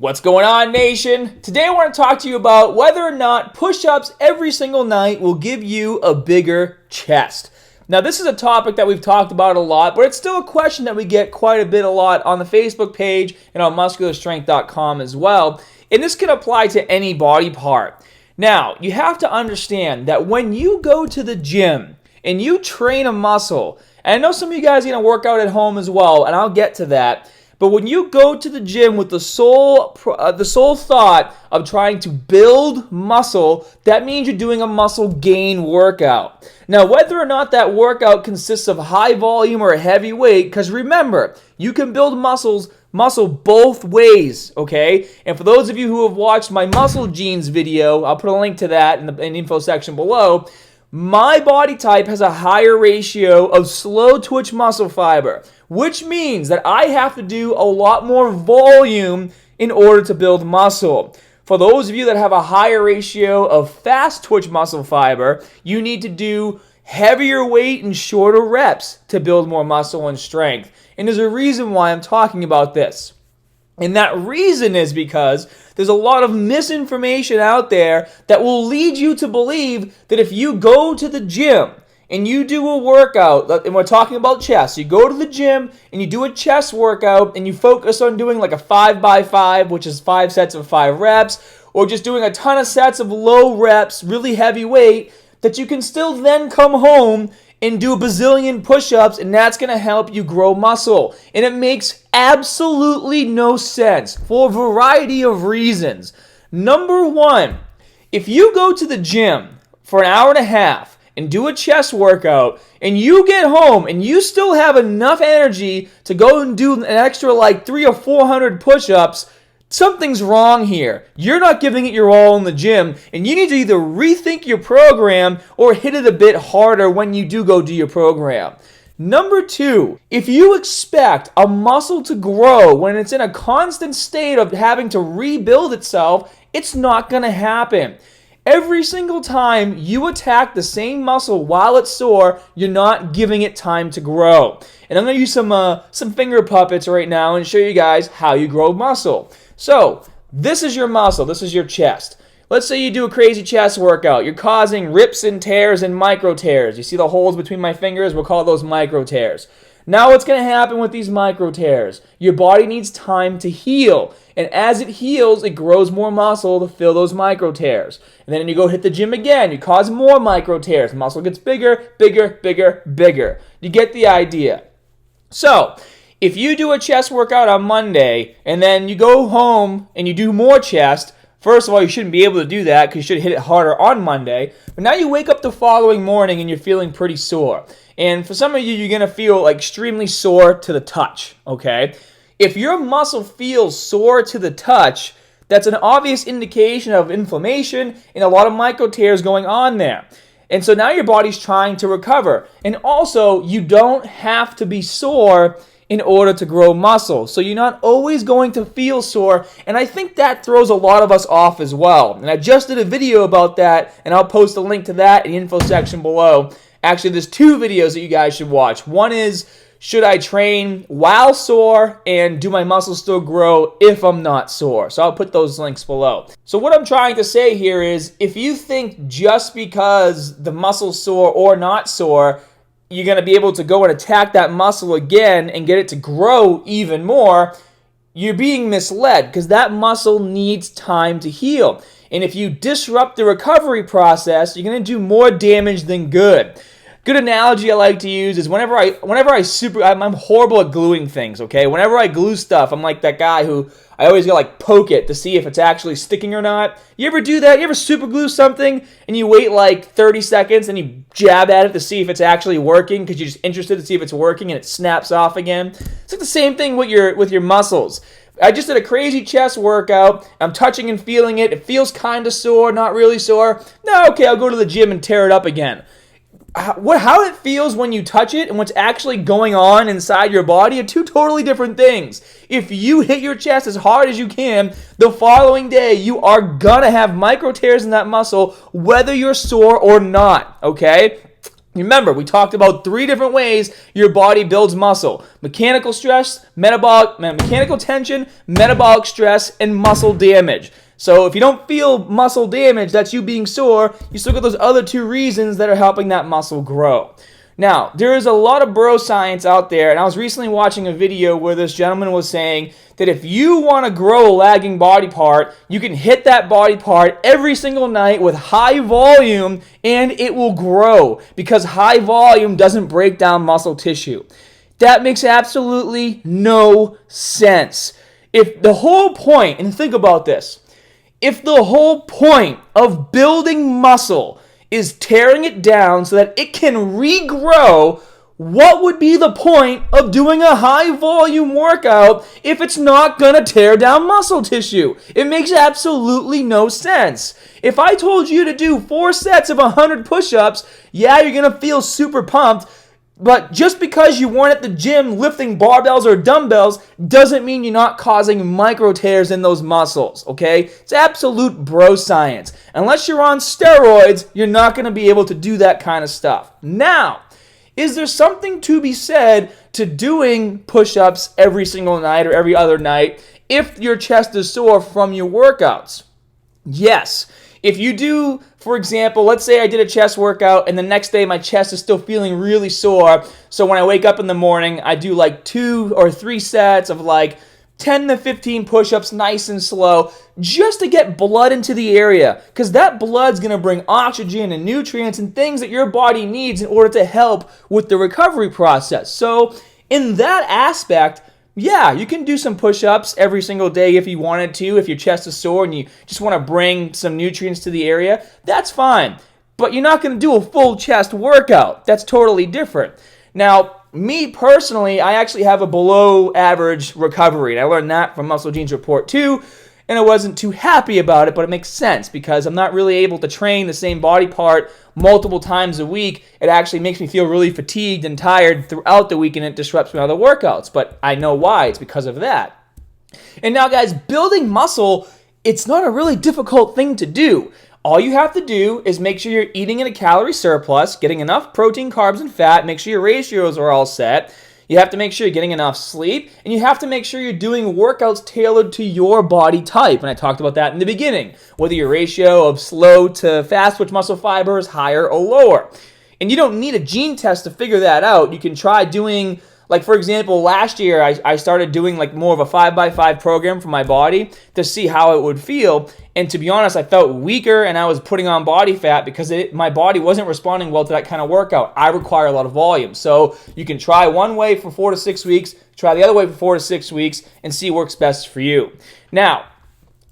What's going on, nation? Today I want to talk to you about whether or not push-ups every single night will give you a bigger chest. Now, this is a topic that we've talked about a lot, but it's still a question that we get quite a lot on the Facebook page and on muscularstrength.com as well. And this can apply to any body part. Now, you have to understand that when you go to the gym and you train a muscle, and I know some of you guys are going to work out at home as well, and I'll get to that. But when you go to the gym with the sole thought of trying to build muscle, that means you're doing a muscle gain workout. Now, whether or not that workout consists of high volume or heavy weight, because remember, you can build muscle both ways, okay? And for those of you who have watched my Muscle Genes video, I'll put a link to that in the info section below. My body type has a higher ratio of slow twitch muscle fiber, which means that I have to do a lot more volume in order to build muscle. For those of you that have a higher ratio of fast twitch muscle fiber, you need to do heavier weight and shorter reps to build more muscle and strength. And there's a reason why I'm talking about this. And that reason is because there's a lot of misinformation out there that will lead you to believe that if you go to the gym and you do a workout, and we're talking about chest, you go to the gym and you do a chest workout and you focus on doing like a 5x5, which is 5 sets of 5 reps, or just doing a ton of sets of low reps, really heavy weight, that you can still then come home and do a bazillion push-ups, and that's going to help you grow muscle. And it makes absolutely no sense for a variety of reasons. Number one, if you go to the gym for an hour and a half and do a chest workout, and you get home and you still have enough energy to go and do an extra like 300 or 400 push-ups, something's wrong here. You're not giving it your all in the gym, and you need to either rethink your program or hit it a bit harder when you do go do your program. Number two, if you expect a muscle to grow when it's in a constant state of having to rebuild itself, it's not going to happen. Every single time you attack the same muscle while it's sore, you're not giving it time to grow. And I'm going to use some finger puppets right now and show you guys how you grow muscle. So, this is your muscle, this is your chest. Let's say you do a crazy chest workout. You're causing rips and tears and micro tears. You see the holes between my fingers? We'll call those micro tears. Now what's going to happen with these micro tears? Your body needs time to heal. And as it heals, it grows more muscle to fill those micro tears. And then you go hit the gym again. You cause more micro tears. Muscle gets bigger, bigger, bigger, bigger. You get the idea. So, if you do a chest workout on Monday and then you go home and you do more chest, first of all, you shouldn't be able to do that because you should hit it harder on Monday. But now you wake up the following morning and you're feeling pretty sore. And for some of you, you're going to feel like extremely sore to the touch, okay? If your muscle feels sore to the touch, that's an obvious indication of inflammation and a lot of micro tears going on there. And so now your body's trying to recover. And also, you don't have to be sore in order to grow muscle. So you're not always going to feel sore, and I think that throws a lot of us off as well. And I just did a video about that, and I'll post a link to that in the info section below. Actually, there's 2 videos that you guys should watch. One is, should I train while sore, and do my muscles still grow if I'm not sore? So I'll put those links below. So what I'm trying to say here is, if you think just because the muscle's sore or not sore, you're going to be able to go and attack that muscle again and get it to grow even more, you're being misled because that muscle needs time to heal. And if you disrupt the recovery process, you're going to do more damage than good. Good analogy I like to use is I'm horrible at gluing things, okay? Whenever I glue stuff, I'm like that guy who I always go like poke it to see if it's actually sticking or not. You ever do that? You ever super glue something and you wait like 30 seconds and you jab at it to see if it's actually working because you're just interested to see if it's working and it snaps off again? It's like the same thing with your muscles. I just did a crazy chest workout. I'm touching and feeling it. It feels kind of sore, not really sore. No, okay, I'll go to the gym and tear it up again. How it feels when you touch it and what's actually going on inside your body are 2 totally different things. If you hit your chest as hard as you can, the following day you are gonna have micro tears in that muscle, whether you're sore or not, okay? Remember, we talked about 3 different ways your body builds muscle: mechanical stress, mechanical tension, metabolic stress, and muscle damage. So if you don't feel muscle damage, that's you being sore, you still got those other 2 reasons that are helping that muscle grow. Now, there is a lot of bro science out there, and I was recently watching a video where this gentleman was saying that if you want to grow a lagging body part, you can hit that body part every single night with high volume and it will grow, because high volume doesn't break down muscle tissue. That makes absolutely no sense. If the whole point, and think about this, if the whole point of building muscle is tearing it down so that it can regrow, what would be the point of doing a high volume workout if it's not going to tear down muscle tissue? It makes absolutely no sense. If I told you to do 4 sets of 100 push-ups, yeah, you're going to feel super pumped, but just because you weren't at the gym lifting barbells or dumbbells doesn't mean you're not causing micro tears in those muscles, okay? It's absolute bro science. Unless you're on steroids, you're not going to be able to do that kind of stuff. Now, is there something to be said to doing push-ups every single night or every other night if your chest is sore from your workouts? Yes. If you do, for example, let's say I did a chest workout and the next day my chest is still feeling really sore, so when I wake up in the morning, I do like 2 or 3 sets of like 10 to 15 push-ups nice and slow just to get blood into the area, because that blood's going to bring oxygen and nutrients and things that your body needs in order to help with the recovery process. So in that aspect, yeah, you can do some push-ups every single day if you wanted to. If your chest is sore and you just want to bring some nutrients to the area, that's fine. But you're not going to do a full chest workout. That's totally different. Now, me personally, I actually have a below average recovery, and I learned that from Muscle Genes Report 2, and I wasn't too happy about it, but it makes sense because I'm not really able to train the same body part multiple times a week. It actually makes me feel really fatigued and tired throughout the week, and it disrupts my other workouts, but I know why. It's because of that. And now, guys, building muscle, it's not a really difficult thing to do. All you have to do is make sure you're eating in a calorie surplus, getting enough protein, carbs, and fat, make sure your ratios are all set. You have to make sure you're getting enough sleep, and you have to make sure you're doing workouts tailored to your body type. And I talked about that in the beginning, whether your ratio of slow to fast twitch muscle fiber is higher or lower. And you don't need a gene test to figure that out. You can try doing, like for example, last year I started doing like more of a 5x5 program for my body to see how it would feel. And to be honest, I felt weaker and I was putting on body fat because my body wasn't responding well to that kind of workout. I require a lot of volume. So you can try one way for 4 to 6 weeks, try the other way for 4 to 6 weeks, and see what works best for you. Now,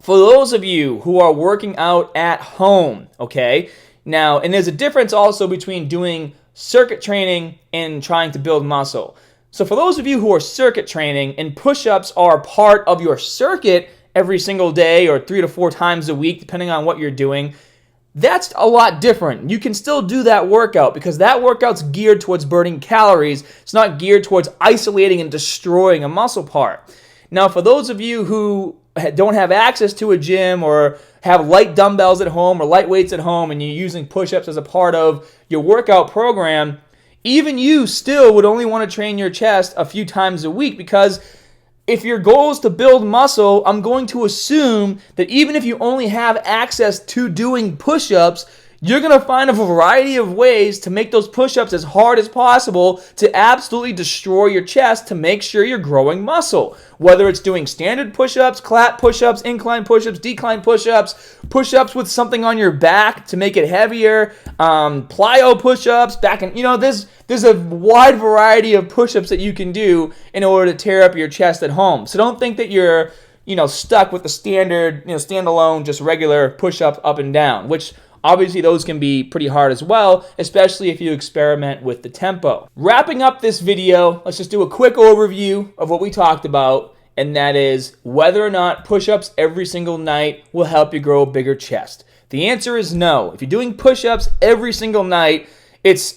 for those of you who are working out at home, okay? Now, and there's a difference also between doing circuit training and trying to build muscle. So for those of you who are circuit training and push-ups are part of your circuit every single day or 3 to 4 times a week, depending on what you're doing, that's a lot different. You can still do that workout because that workout's geared towards burning calories. It's not geared towards isolating and destroying a muscle part. Now, for those of you who don't have access to a gym or have light dumbbells at home or light weights at home and you're using push-ups as a part of your workout program, even you still would only want to train your chest a few times a week, because if your goal is to build muscle, I'm going to assume that even if you only have access to doing push-ups, you're going to find a variety of ways to make those push-ups as hard as possible to absolutely destroy your chest to make sure you're growing muscle. Whether it's doing standard push-ups, clap push-ups, incline push-ups, decline push-ups, push-ups with something on your back to make it heavier, plyo push-ups, there's a wide variety of push-ups that you can do in order to tear up your chest at home. So don't think that you're stuck with the standard, standalone, just regular push-up up and down, which obviously those can be pretty hard as well, especially if you experiment with the tempo. Wrapping up this video, let's just do a quick overview of what we talked about, and that is whether or not push-ups every single night will help you grow a bigger chest. The answer is no. If you're doing push-ups every single night,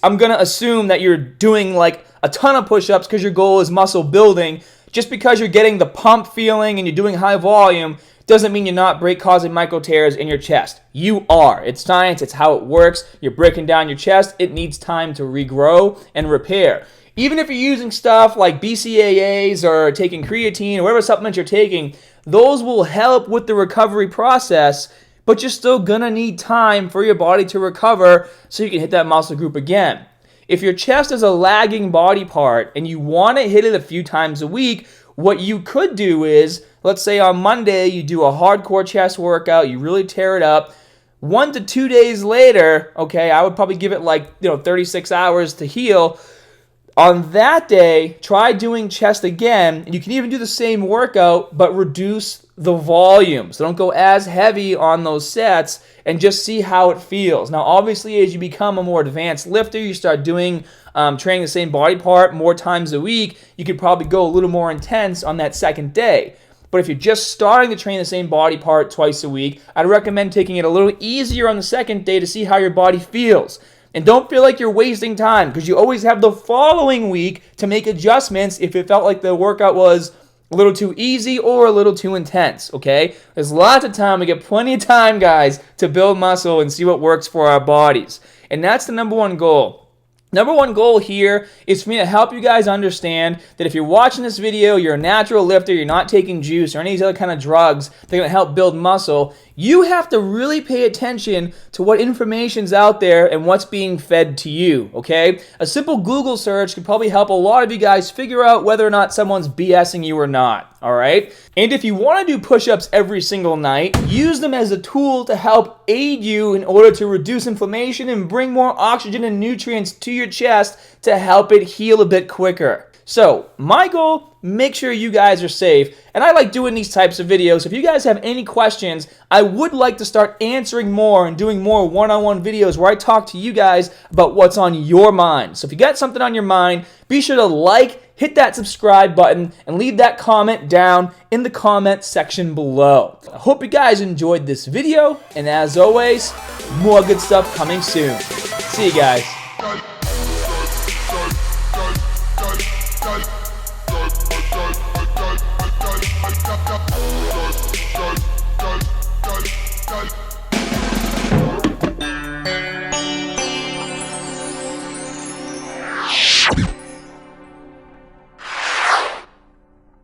I'm going to assume that you're doing like a ton of push-ups because your goal is muscle building, Just because you're getting the pump feeling and you're doing high volume doesn't mean you're not causing micro tears in your chest. You are. It's science. It's how it works. You're breaking down your chest. It needs time to regrow and repair. Even if you're using stuff like BCAAs or taking creatine or whatever supplements you're taking, those will help with the recovery process, but you're still going to need time for your body to recover so you can hit that muscle group again. If your chest is a lagging body part and you want to hit it a few times a week, what you could do is, let's say on Monday you do a hardcore chest workout, you really tear it up. 1 to 2 days later, okay, I would probably give it 36 hours to heal. On that day, try doing chest again. You can even do the same workout, but reduce the volume. So don't go as heavy on those sets and just see how it feels. Now, obviously, as you become a more advanced lifter, you start doing training the same body part more times a week, you could probably go a little more intense on that second day. But if you're just starting to train the same body part twice a week, I'd recommend taking it a little easier on the second day to see how your body feels. And don't feel like you're wasting time, because you always have the following week to make adjustments if it felt like the workout was a little too easy or a little too intense, okay? There's lots of time. We get plenty of time, guys, to build muscle and see what works for our bodies. And that's the number one goal. Number one goal here is for me to help you guys understand that if you're watching this video, you're a natural lifter, you're not taking juice or any of these other kind of drugs that are going to help build muscle, you have to really pay attention to what information's out there and what's being fed to you, okay? A simple Google search could probably help a lot of you guys figure out whether or not someone's BSing you or not, all right? And if you want to do push-ups every single night, use them as a tool to help aid you in order to reduce inflammation and bring more oxygen and nutrients to your chest to help it heal a bit quicker. So, my goal, make sure you guys are safe. And I like doing these types of videos. If you guys have any questions, I would like to start answering more and doing more one-on-one videos where I talk to you guys about what's on your mind. So if you got something on your mind, be sure to hit that subscribe button, and leave that comment down in the comment section below. I hope you guys enjoyed this video, and as always, more good stuff coming soon. See you guys.